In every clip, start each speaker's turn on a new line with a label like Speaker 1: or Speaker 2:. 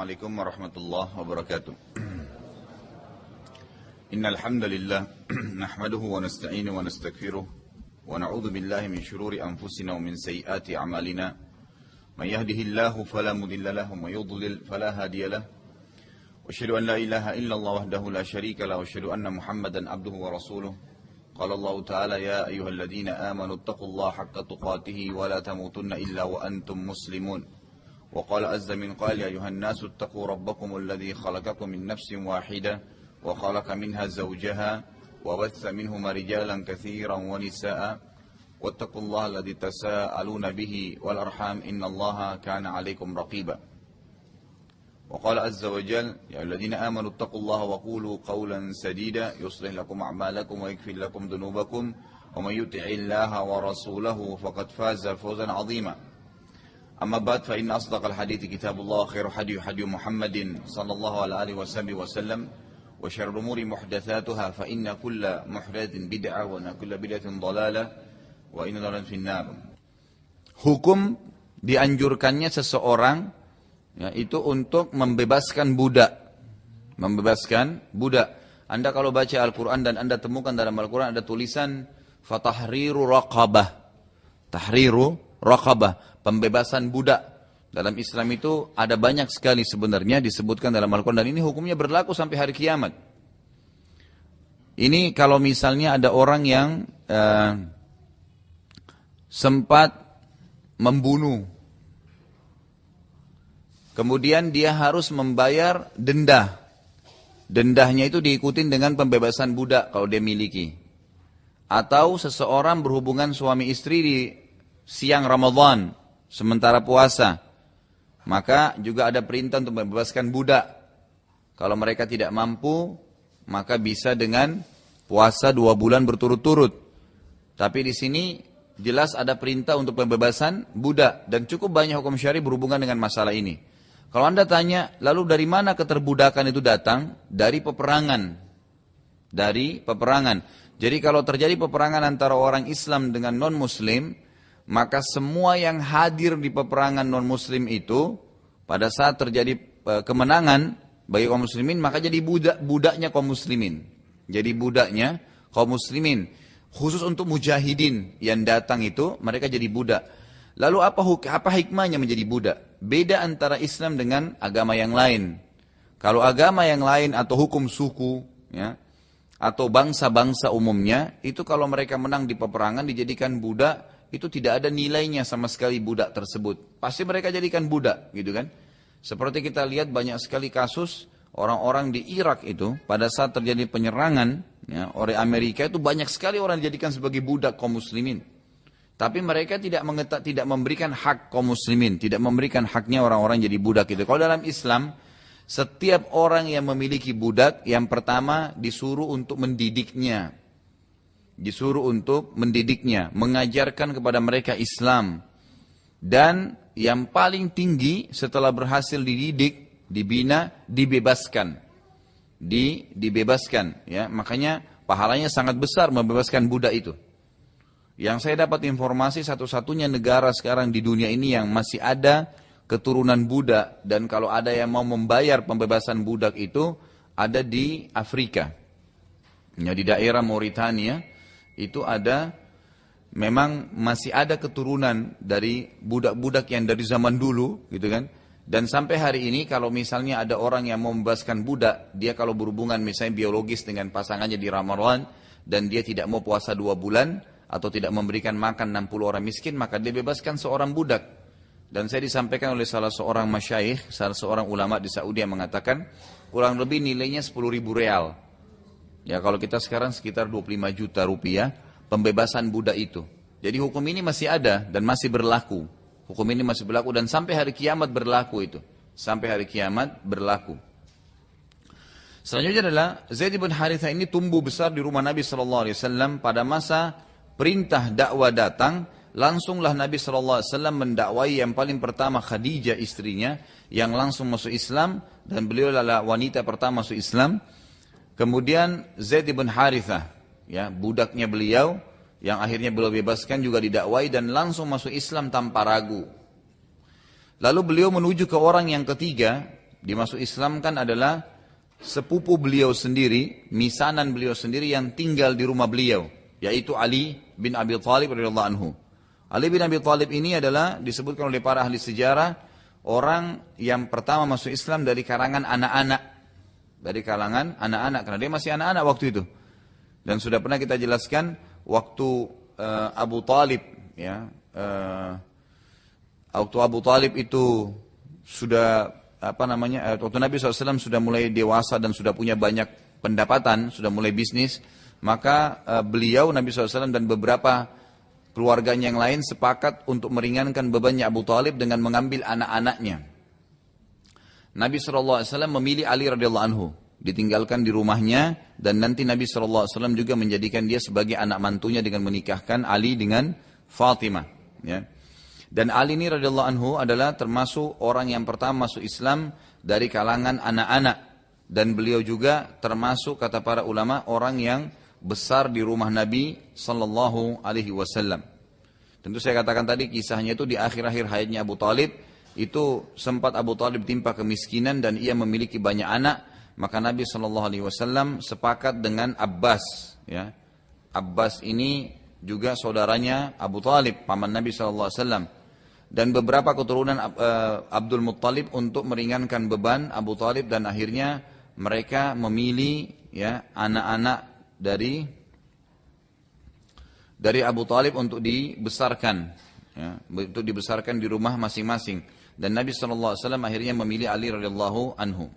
Speaker 1: Assalamualaikum warahmatullahi wabarakatuh. Innal hamdalillah nahmaduhu wa nasta'inuhu wa nastaghfiruh wa na'udzu billahi min shururi anfusina wa min sayyiati a'malina. May yahdihillahu fala mudilla lahu wa may yudlil fala hadiya lahu. Wa asyhadu an la ilaha illallah wahdahu la syarika lahu wa asyhadu anna Muhammadan abduhu wa rasuluh. Qala Allah ta'ala ya ayyuhalladzina amanu taqullaha haqqa tuqatih wa la tamutunna illa wa antum muslimun. وقال عز من قال يا أيها الناس اتقوا ربكم الذي خلقكم من نفس واحدة وخلق منها زوجها وبث منهما رجالا كثيرا ونساء واتقوا الله الذي تساءلون به والأرحام إن الله كان عليكم رقيبا وقال عز وجل يا الذين آمنوا اتقوا الله وقولوا قولا سديدا يصلح لكم أعمالكم ويغفر لكم ذنوبكم ومن يطع الله ورسوله فقد فاز فوزا عظيما أما بعد فإن أصدق الحديث كتاب الله خير حديث محمد صلى الله عليه وسلم وشر الأمور محدثاتها فإن كل محدث بدعة وإن كل بدعة ضلالة وإن ضلالة في النار. Hukum dianjurkannya seseorang itu untuk membebaskan budak. Membebaskan budak. Anda kalau baca Al-Quran dan Anda temukan dalam Al-Quran ada tulisan fatahriru raqabah. Tahriru raqabah. Pembebasan budak. Dalam Islam itu ada banyak sekali sebenarnya disebutkan dalam Al-Quran. Dan ini hukumnya berlaku sampai hari kiamat. Ini kalau misalnya ada orang yang sempat membunuh. Kemudian dia harus membayar denda. Dendahnya itu diikutin dengan pembebasan budak kalau dia miliki. Atau seseorang berhubungan suami istri di siang Ramadan. Sementara puasa, maka juga ada perintah untuk membebaskan budak. Kalau mereka tidak mampu, maka bisa dengan puasa 2 bulan berturut-turut. Tapi di sini jelas ada perintah untuk pembebasan budak. Dan cukup banyak hukum syari berhubungan dengan masalah ini. Kalau Anda tanya, lalu dari mana keterbudakan itu datang? Dari peperangan. Dari peperangan. Jadi kalau terjadi peperangan antara orang Islam dengan non-Muslim, maka semua yang hadir di peperangan non-muslim itu pada saat terjadi kemenangan bagi kaum muslimin, maka jadi budaknya kaum muslimin. Jadi budaknya kaum muslimin. Khusus untuk mujahidin yang datang itu, mereka jadi budak. Lalu apa hikmahnya menjadi budak? Beda antara Islam dengan agama yang lain. Kalau agama yang lain atau hukum suku, ya, atau bangsa-bangsa umumnya, itu kalau mereka menang di peperangan dijadikan budak, itu tidak ada nilainya sama sekali budak tersebut. Pasti mereka jadikan budak, gitu kan? Seperti kita lihat banyak sekali kasus orang-orang di Irak itu pada saat terjadi penyerangan ya, oleh Amerika itu banyak sekali orang dijadikan sebagai budak kaum muslimin. Tapi mereka tidak memberikan hak kaum muslimin, tidak memberikan haknya orang-orang jadi budak itu. Kalau dalam Islam, setiap orang yang memiliki budak, yang pertama disuruh untuk mendidiknya. Disuruh untuk mendidiknya, mengajarkan kepada mereka Islam. Dan yang paling tinggi setelah berhasil dididik, dibina, dibebaskan. Dibebaskan. Ya, makanya pahalanya sangat besar membebaskan budak itu. Yang saya dapat informasi satu-satunya negara sekarang di dunia ini yang masih ada keturunan budak. Dan kalau ada yang mau membayar pembebasan budak itu, ada di Afrika. Ya, di daerah Mauritania. Itu ada, memang masih ada keturunan dari budak-budak yang dari zaman dulu, gitu kan. Dan sampai hari ini kalau misalnya ada orang yang mau membebaskan budak, dia kalau berhubungan misalnya biologis dengan pasangannya di Ramadan, dan dia tidak mau puasa 2 bulan, atau tidak memberikan makan 60 orang miskin, maka dia bebaskan seorang budak. Dan saya disampaikan oleh salah seorang masyayikh, salah seorang ulama di Saudi yang mengatakan, kurang lebih nilainya 10.000 real. Ya kalau kita sekarang sekitar 25 juta rupiah pembebasan budak itu. Jadi hukum ini masih ada dan masih berlaku. Hukum ini masih berlaku dan sampai hari kiamat berlaku itu. Sampai hari kiamat berlaku. Selanjutnya adalah Zaid bin Harithah ini tumbuh besar di rumah Nabi SAW. Pada masa perintah dakwah datang, langsunglah Nabi SAW mendakwai yang paling pertama Khadijah istrinya yang langsung masuk Islam. Dan beliau adalah wanita pertama masuk Islam. Kemudian Zaid bin Harithah, ya, budaknya beliau, yang akhirnya beliau bebaskan juga didakwai dan langsung masuk Islam tanpa ragu. Lalu beliau menuju ke orang yang ketiga, Dimasuk Islam kan adalah sepupu beliau sendiri, misanan beliau sendiri yang tinggal di rumah beliau, yaitu Ali bin Abi Thalib radhiyallahu anhu. Ali bin Abi Thalib ini adalah disebutkan oleh para ahli sejarah orang yang pertama masuk Islam dari kalangan anak-anak. Dari kalangan anak-anak, karena dia masih anak-anak waktu itu. Dan sudah pernah kita jelaskan waktu Abu Talib, ya, waktu Abu Talib itu sudah waktu Nabi SAW sudah mulai dewasa dan sudah punya banyak pendapatan, sudah mulai bisnis, maka beliau Nabi SAW dan beberapa keluarganya yang lain sepakat untuk meringankan bebannya Abu Talib dengan mengambil anak-anaknya. Nabi SAW memilih Ali radhiyallahu anhu, ditinggalkan di rumahnya, dan nanti Nabi SAW juga menjadikan dia sebagai anak mantunya dengan menikahkan Ali dengan Fatimah. Ya. Dan Ali ini radhiyallahu anhu adalah termasuk orang yang pertama masuk Islam dari kalangan anak-anak, dan beliau juga termasuk kata para ulama orang yang besar di rumah Nabi Sallallahu Alaihi Wasallam. Tentu saya katakan tadi kisahnya itu di akhir-akhir hayatnya Abu Talib, itu sempat Abu Talib timpa kemiskinan dan ia memiliki banyak anak, maka Nabi Sallallahu Alaihi Wasallam sepakat dengan Abbas. Ya. Abbas ini juga saudaranya Abu Talib, paman Nabi Sallallahu Alaihi Wasallam, dan beberapa keturunan Abdul Muttalib untuk meringankan beban Abu Talib, dan akhirnya mereka memilih ya anak-anak dari Abu Talib untuk dibesarkan, ya, untuk dibesarkan di rumah masing-masing. Dan Nabi SAW akhirnya memilih Ali radhiyallahu anhu.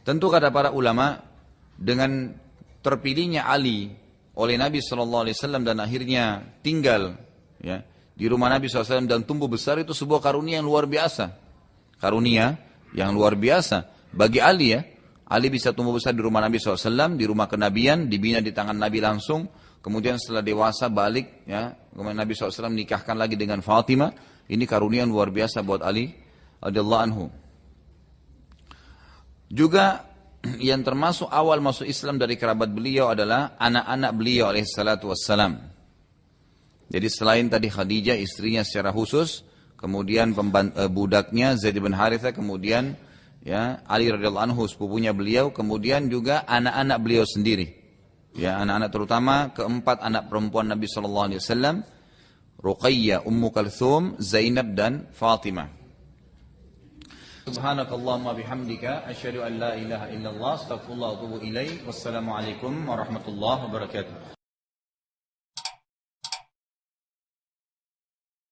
Speaker 1: Tentu kata para ulama, dengan terpilihnya Ali oleh Nabi SAW dan akhirnya tinggal ya di rumah Nabi SAW dan tumbuh besar, itu sebuah karunia yang luar biasa. Karunia yang luar biasa bagi Ali ya. Ali bisa tumbuh besar di rumah Nabi SAW, di rumah kenabian, dibina di tangan Nabi langsung. Kemudian setelah dewasa balik, ya, kemudian Nabi SAW nikahkan lagi dengan Fatimah. Ini karunia yang luar biasa buat Ali radhiyallahu anhu. Juga yang termasuk awal masuk Islam dari kerabat beliau adalah anak-anak beliau alaihissalatu wassalam. Jadi selain tadi Khadijah istrinya secara khusus, kemudian budaknya Zaid bin Harithah, kemudian ya Ali radhiyallahu anhu sepupunya beliau, kemudian juga anak-anak beliau sendiri. Ya, anak-anak terutama keempat anak perempuan Nabi sallallahu alaihi wasallam, Ruqayyah, Ummu Kalthum, Zainab dan Fatimah. Subhanakallahumma bihamdika asyhadu an la ilaha illallah astaghfirullah wa atubu ilaik. Wassalamu alaikum warahmatullahi wabarakatuh.